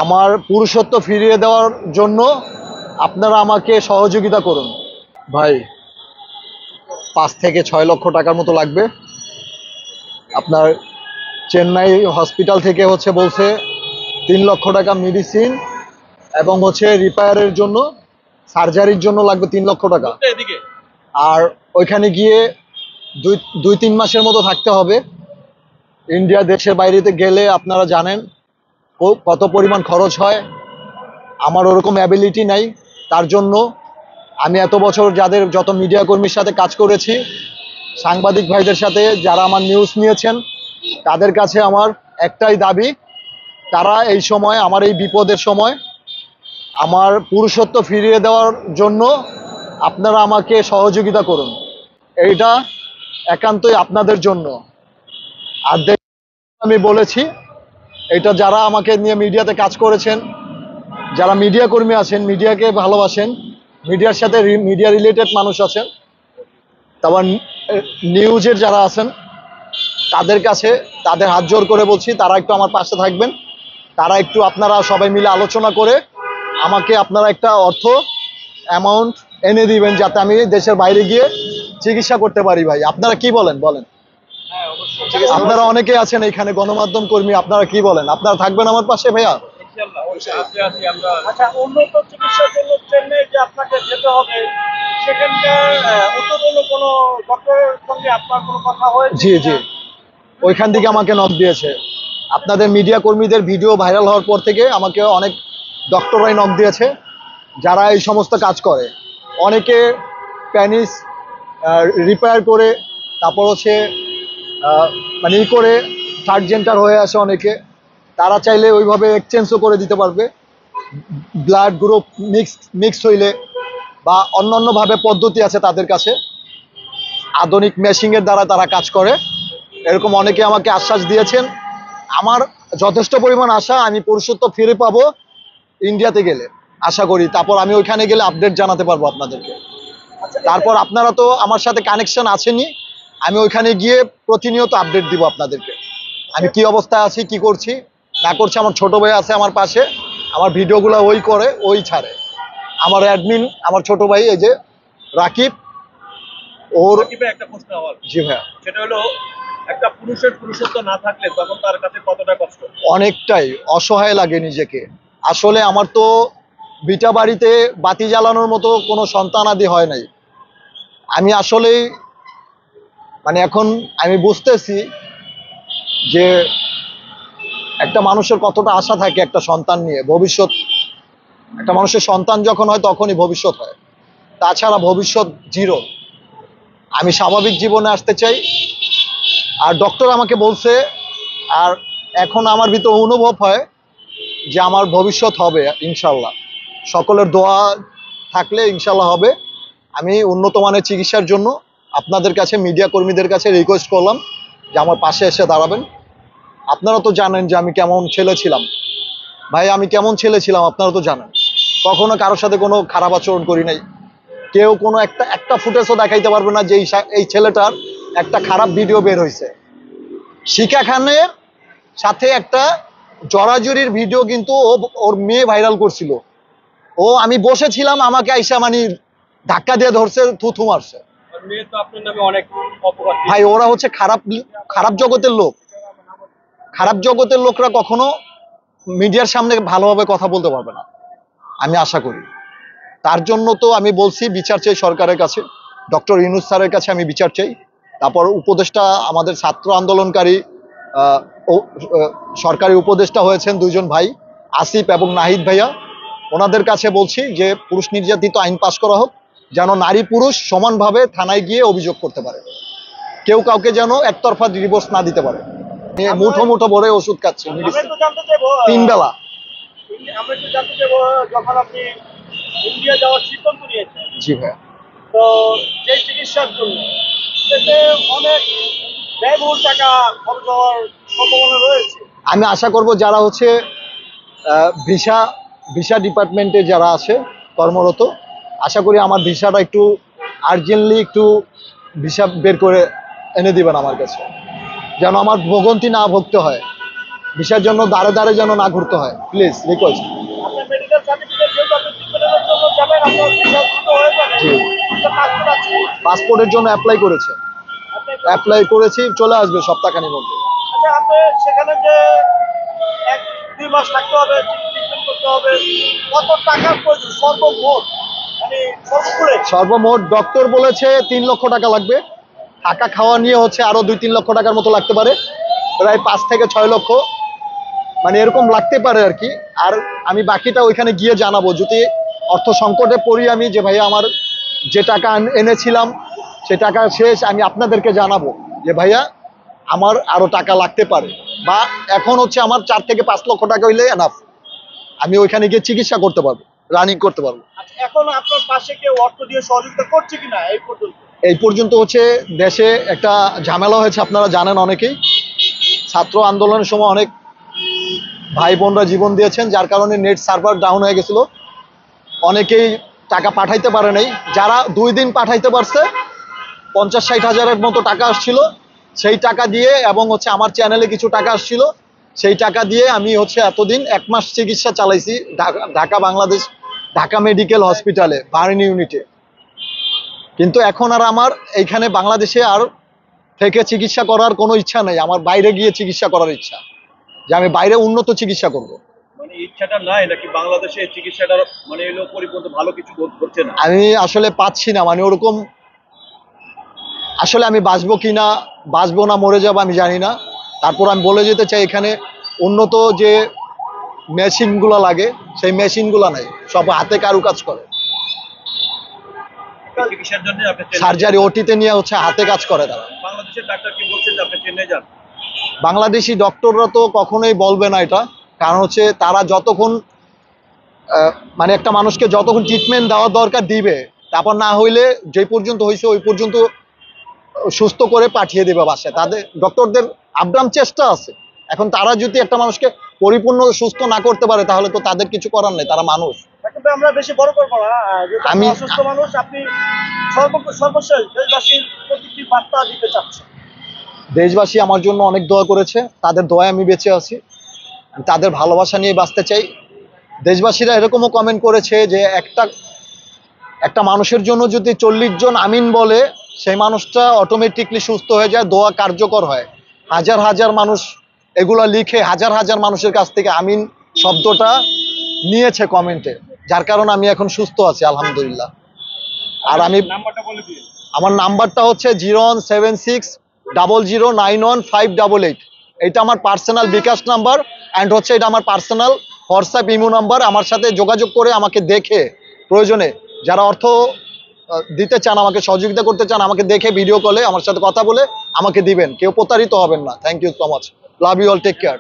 আমার পুরুষত্ব ফিরিয়ে দেওয়ার জন্য আপনারা আমাকে সহযোগিতা করুন ভাই। 5 থেকে 6 লক্ষ টাকার মতো লাগবে। আপনার চেন্নাই হসপিটাল থেকে বলছে 3 লক্ষ টাকা মেডিসিন এবং রিপেয়ারের জন্য, সার্জারির জন্য লাগবে 3 লক্ষ টাকা। আর ওইখানে গিয়ে 2-3 মাসের মতো থাকতে হবে। ইন্ডিয়া দেশের বাইরেতে গেলে আপনারা জানেন কত পরিমাণ খরচ হয়। আমার ওরকম অ্যাবিলিটি নাই। তার জন্য আমি এত বছর যত মিডিয়া কর্মীর সাথে কাজ করেছি, সাংবাদিক ভাইদের সাথে যারা আমার নিউজ নিয়েছেন, তাদের কাছে আমার একটাই দাবি, তারা এই সময়, আমার এই বিপদের সময় আমার পুরুষত্ব ফিরিয়ে দেওয়ার জন্য আপনারা আমাকে সহযোগিতা করুন। এইটা একান্তই আপনাদের জন্য। আর আমি বলেছি, এটা যারা আমাকে নিয়ে মিডিয়াতে কাজ করেছেন, যারা মিডিয়া কর্মী আছেন, মিডিয়াকে ভালোবাসেন, মিডিয়ার সাথে মিডিয়া রিলেটেড মানুষ আছেন, তারপর নিউজের যারা আছেন, তাদের কাছে তাদের হাত জোর করে বলছি, তারা একটু আমার পাশে থাকবেন। তারা একটু আপনারা সবাই মিলে আলোচনা করে আমাকে আপনারা একটা অর্থ অ্যামাউন্ট এনে দিবেন, যাতে আমি দেশের বাইরে গিয়ে চিকিৎসা করতে পারি। ভাই আপনারা কি বলেন? আপনারা অনেকে আছেন এখানে, গণমাধ্যম কর্মী, আপনারা কি বলেন? আপনারা থাকবেন আমার পাশে ভাইয়া? আচ্ছা, উন্নত চিকিৎসার জন্য চেন্নাই যে আপনাকে যেতে হবে, সেখানকার উন্নত কোনো ডক্টরের সঙ্গে আপনার কোনো কথা হয়েছে? জি জি, ওইখান থেকে আমাকে নক দিয়েছে। আপনাদের মিডিয়া কর্মীদের ভিডিও ভাইরাল হওয়ার পর থেকে আমাকে অনেক ডক্টরাই নক দিয়েছে, যারা এই সমস্ত কাজ করে। অনেকে প্যানিস রিপেয়ার করে, তারপর মানে করে থার্ড জেন্টার হয়ে আসে অনেকে। তারা চাইলে ওইভাবে এক্সচেঞ্জও করে দিতে পারবে, ব্লাড গ্রুপ মিক্স হইলে, বা অন্যান্যভাবে পদ্ধতি আছে তাদের কাছে। আধুনিক মেশিনের দ্বারা তারা কাজ করে। এরকম অনেকে আমাকে আশ্বাস দিয়েছেন। আমার যথেষ্ট পরিমাণ আশা, আমি পুরুষত্ব ফিরে পাবো ইন্ডিয়াতে গেলে, আশা করি। তারপর আমি ওইখানে গেলে আপডেট জানাতে পারবো আপনাদেরকে। তারপর আপনারা তো আমার সাথে কানেকশন আছেনই, আমি ওইখানে গিয়ে প্রতিনিয়ত আপডেট দিব আপনাদেরকে, আমি কি অবস্থায় আছি, কি করছি না করছি। আমার ছোট ভাই আছে আমার পাশে, আমার ভিডিওগুলো ওই করে, ওই ছাড়ে। আমার অ্যাডমিন, আমার ছোট ভাই, এই যে রাকিব, ওর। একটা প্রশ্ন আমার, জি ভাইয়া। সেটা হলো, একটা পুরুষের পুরুষত্ব না থাকলে তখন তার কাছে কতটা কষ্ট? অনেকটাই অসহায় লাগে নিজেকে। আসলে আমার তো বিটা বাড়িতে বাতি জ্বালানোর মতো কোনো সন্তানাদি হয় নাই। আমি আসলেই মানে এখন আমি বুঝতেছি যে একটা মানুষের কতটা আশা থাকে একটা সন্তান নিয়ে। ভবিষ্যৎ, একটা মানুষের সন্তান যখন হয় তখনই ভবিষ্যৎ হয়, তাছাড়া ভবিষ্যৎ জিরো। আমি স্বাভাবিক জীবনে আসতে চাই। আর ডক্টর আমাকে বলছে, আর এখন আমার ভিতর অনুভব হয় যে আমার ভবিষ্যৎ হবে ইনশাল্লাহ। সকলের দোয়া থাকলে ইনশাল্লাহ হবে। আমি উন্নত মানের চিকিৎসার জন্য আপনাদের কাছে, মিডিয়া কর্মীদের কাছে রিকোয়েস্ট করলাম যে আমার পাশে এসে দাঁড়াবেন। আপনারা তো জানেন যে আমি কেমন ছেলে ছিলাম ভাই, আমি কেমন ছেলে ছিলাম আপনারা তো জানেন। কখনো কারোর সাথে কোনো খারাপ আচরণ করি নাই। কেউ কোনো একটা ফুটেজও দেখাইতে পারবে না যে এই ছেলেটার একটা খারাপ ভিডিও বের হয়েছে। শিখা খানের সাথে একটা জড়াজড়ির ভিডিও কিন্তু ওর মেয়ে ভাইরাল করছিল। আমি বসেছিলাম, আমাকে আইসা মানে ধাক্কা দিয়ে ধরছে, থুথু মারছে। মেয়ে তো আপনার নামে অনেক অপবাদ। ভাই ওরা খারাপ জগতের লোক। খারাপ জগতের লোকরা কখনো মিডিয়ার সামনে ভালোভাবে কথা বলতে পারবে না, আমি আশা করি। তার জন্য তো আমি বলছি বিচার চাই সরকারের কাছে, ডক্টর ইউনূস স্যারের কাছে আমি বিচার চাই। তারপর উপদেষ্টা, আমাদের ছাত্র আন্দোলনকারী সরকারি উপদেষ্টা হয়েছেন 2 জন ভাই, আসিফ এবং নাহিদ ভাইয়া, ওনাদের কাছে বলছি যে পুরুষ নির্যাতিত আইন পাশ করা হোক, যেন নারী পুরুষ সমানভাবে থানায় গিয়ে অভিযোগ করতে পারে। কেউ কাউকে যেন একতরফা ডিভোর্স না দিতে পারে। মুঠো মুঠো ভরে ওষুধ খাচ্ছে, 3 বেলা। আমরা একটু জানতে চাইবো, যখন আপনি ইন্ডিয়া যাওয়ার সিদ্ধান্ত নিয়েছেন, জি ভাইয়া, তো যে চিকিৎসার জন্য সেতে অনেক ব্যয়বহুল টাকা খরচ হওয়ার সম্ভাবনা রয়েছে। আমি আশা করব যারা ভিসা ভিসা ডিপার্টমেন্টে যারা আছে কর্মরত, আশা করি আমার ভিসাটা একটু আর্জেন্টলি একটু ভিসা বের করে এনে দিবেন আমার কাছে, যেন আমার ভোগান্তি না ভুগতে হয়। ভিসার জন্য দাঁড়ে দাঁড়ে যেন না ঘুরতে হয়, প্লিজ রিকোয়েস্ট। আপনার মেডিকেল সার্টিফিকেট যেহেতু আপনি ট্রিটমেন্টের জন্য যাবেন, আপনার ভিসা দ্রুত হয়ে যাবে। জি। আপনার পাসপোর্ট আছে? পাসপোর্টের জন্য অ্যাপ্লাই করেছে, অ্যাপ্লাই করেছি, চলে আসবে সপ্তাহখানির মধ্যে। আচ্ছা, আপনি সেখানে যে 1-2 মাস থাকতে হবে, ট্রিটমেন্ট করতে হবে, কত টাকার প্রয়োজন সর্বমোট, মানে সর্বমূলে? সর্বমোট ডক্টর বলেছে 3 লক্ষ টাকা লাগবে, থাকা খাওয়া নিয়ে হচ্ছে আরো 2-3 লক্ষ টাকার মতো লাগতে পারে, প্রায় 5 থেকে 6 লক্ষ মানে এরকম লাগতে পারে আর কি। আর আমি বাকিটা ওইখানে গিয়ে জানাবো, যদি অর্থ সংকটে পড়ি আমি, যে ভাইয়া আমার যে টাকা এনেছিলাম সে টাকা শেষ, আমি আপনাদেরকে জানাবো যে ভাইয়া আমার আরো টাকা লাগতে পারে, বা এখন হচ্ছে আমার 4 থেকে 5 লক্ষ টাকা হইলে এনাফ, আমি ওইখানে গিয়ে চিকিৎসা করতে পারবো, রানিং করতে পারবো। আচ্ছা, এখন আপনার পাশে কেউ অর্থ দিয়ে সহযোগিতা করছে কিনা এই পর্যন্ত? এই পর্যন্ত হচ্ছে দেশে একটা ঝামেলা হয়েছে, আপনারা জানেন অনেকেই, ছাত্র আন্দোলনের সময় অনেক ভাই বোনরা জীবন দিয়েছেন, যার কারণে নেট সার্ভার ডাউন হয়ে গেছিল, অনেকেই টাকা পাঠাইতে পারে নাই। যারা 2 দিন পাঠাইতে পারছে 50-60 হাজারের মতো টাকা আসছিল, সেই টাকা দিয়ে, এবং হচ্ছে আমার চ্যানেলে কিছু টাকা আসছিল, সেই টাকা দিয়ে আমি হচ্ছে এতদিন 1 মাস চিকিৎসা চালাইছি ঢাকা বাংলাদেশ ঢাকা মেডিকেল হসপিটালে বার্ন ইউনিটে। কিন্তু এখন আর আমার এইখানে বাংলাদেশে আর থেকে চিকিৎসা করার কোনো ইচ্ছা নেই, আমার বাইরে গিয়ে চিকিৎসা করার ইচ্ছা, যে আমি বাইরে উন্নত চিকিৎসা করব। মানে ইচ্ছাটা নাই নাকি বাংলাদেশে চিকিৎসাটার মানে এলো পরিপূর্ণ ভালো কিছু হচ্ছে না? আমি আসলে পাচ্ছি না, মানে ওরকম, আসলে আমি বাঁচবো কি না, বাঁচবো না মরে যাবো আমি জানি না। তারপর আমি বলে যেতে চাই, এখানে উন্নত যে মেশিনগুলো লাগে সেই মেশিনগুলো নাই, সব হাতে কারুকাজ করে, চিকিৎসার জন্য আপনি সার্জারি ওটিতে নিয়ে হচ্ছে হাতে কাজ করে তারা। বাংলাদেশের ডাক্তার কি বলছেন যে আপনি চেন্নাই যান? বাংলাদেশি ডক্টররা তো কখনোই বলবে না এটা, কারণ হচ্ছে তারা যতক্ষণ মানে একটা মানুষকে যতক্ষণ ট্রিটমেন্ট দেওয়ার দরকার দিবে, তারপর না হইলে যে পর্যন্ত হয়েছে ওই পর্যন্ত সুস্থ করে পাঠিয়ে দেবে বাসায়। তাদের ডক্টরদের আব্রাম চেষ্টা আছে, এখন তারা যদি একটা মানুষকে পরিপূর্ণ সুস্থ না করতে পারে তাহলে তো তাদের কিছু করার নেই, তারা মানুষ। কিন্তু আমরা বেশি বড় করবো না, যেহেতু আপনি আমি- অসুস্থ মানুষ, আপনি সর্বশেষ দেশবাসীর প্রতি কি বার্তা দিতে চাচ্ছেন? দেশবাসী আমার জন্য অনেক দোয়া করেছে, তাদের দোয়ায় আমি বেঁচে আছি, আমি তাদের ভালোবাসা নিয়ে বাঁচতে চাই। দেশবাসীরা এরকমও কমেন্ট করেছে যে একটা মানুষের জন্য যদি 40 জন আমিন বলে, সেই মানুষটা অটোমেটিকলি সুস্থ হয়ে যায়, দোয়া কার্যকর হয়। হাজার হাজার মানুষ এগুলা লিখে হাজার হাজার মানুষের কাছ থেকে আমিন শব্দটা নিয়েছে কমেন্টে, যার কারণে আমি এখন সুস্থ আছি আলহামদুলিল্লাহ। আর আমি নাম্বারটা বলে দিন। আমার নাম্বারটা হচ্ছে 01760091588, এটা আমার পার্সোনাল বিকাশ নাম্বার, অ্যান্ড হচ্ছে এটা আমার পার্সোনাল হোয়াটসঅ্যাপ ইমো নাম্বার। আমার সাথে যোগাযোগ করে আমাকে দেখে, প্রয়োজনে যারা অর্থ দিতে চান, আমাকে সহযোগিতা করতে চান, আমাকে দেখে ভিডিও কলে আমার সাথে কথা বলে আমাকে দিবেন, কেউ প্রতারিত হবেন না। Thank you so much, love you all, take care.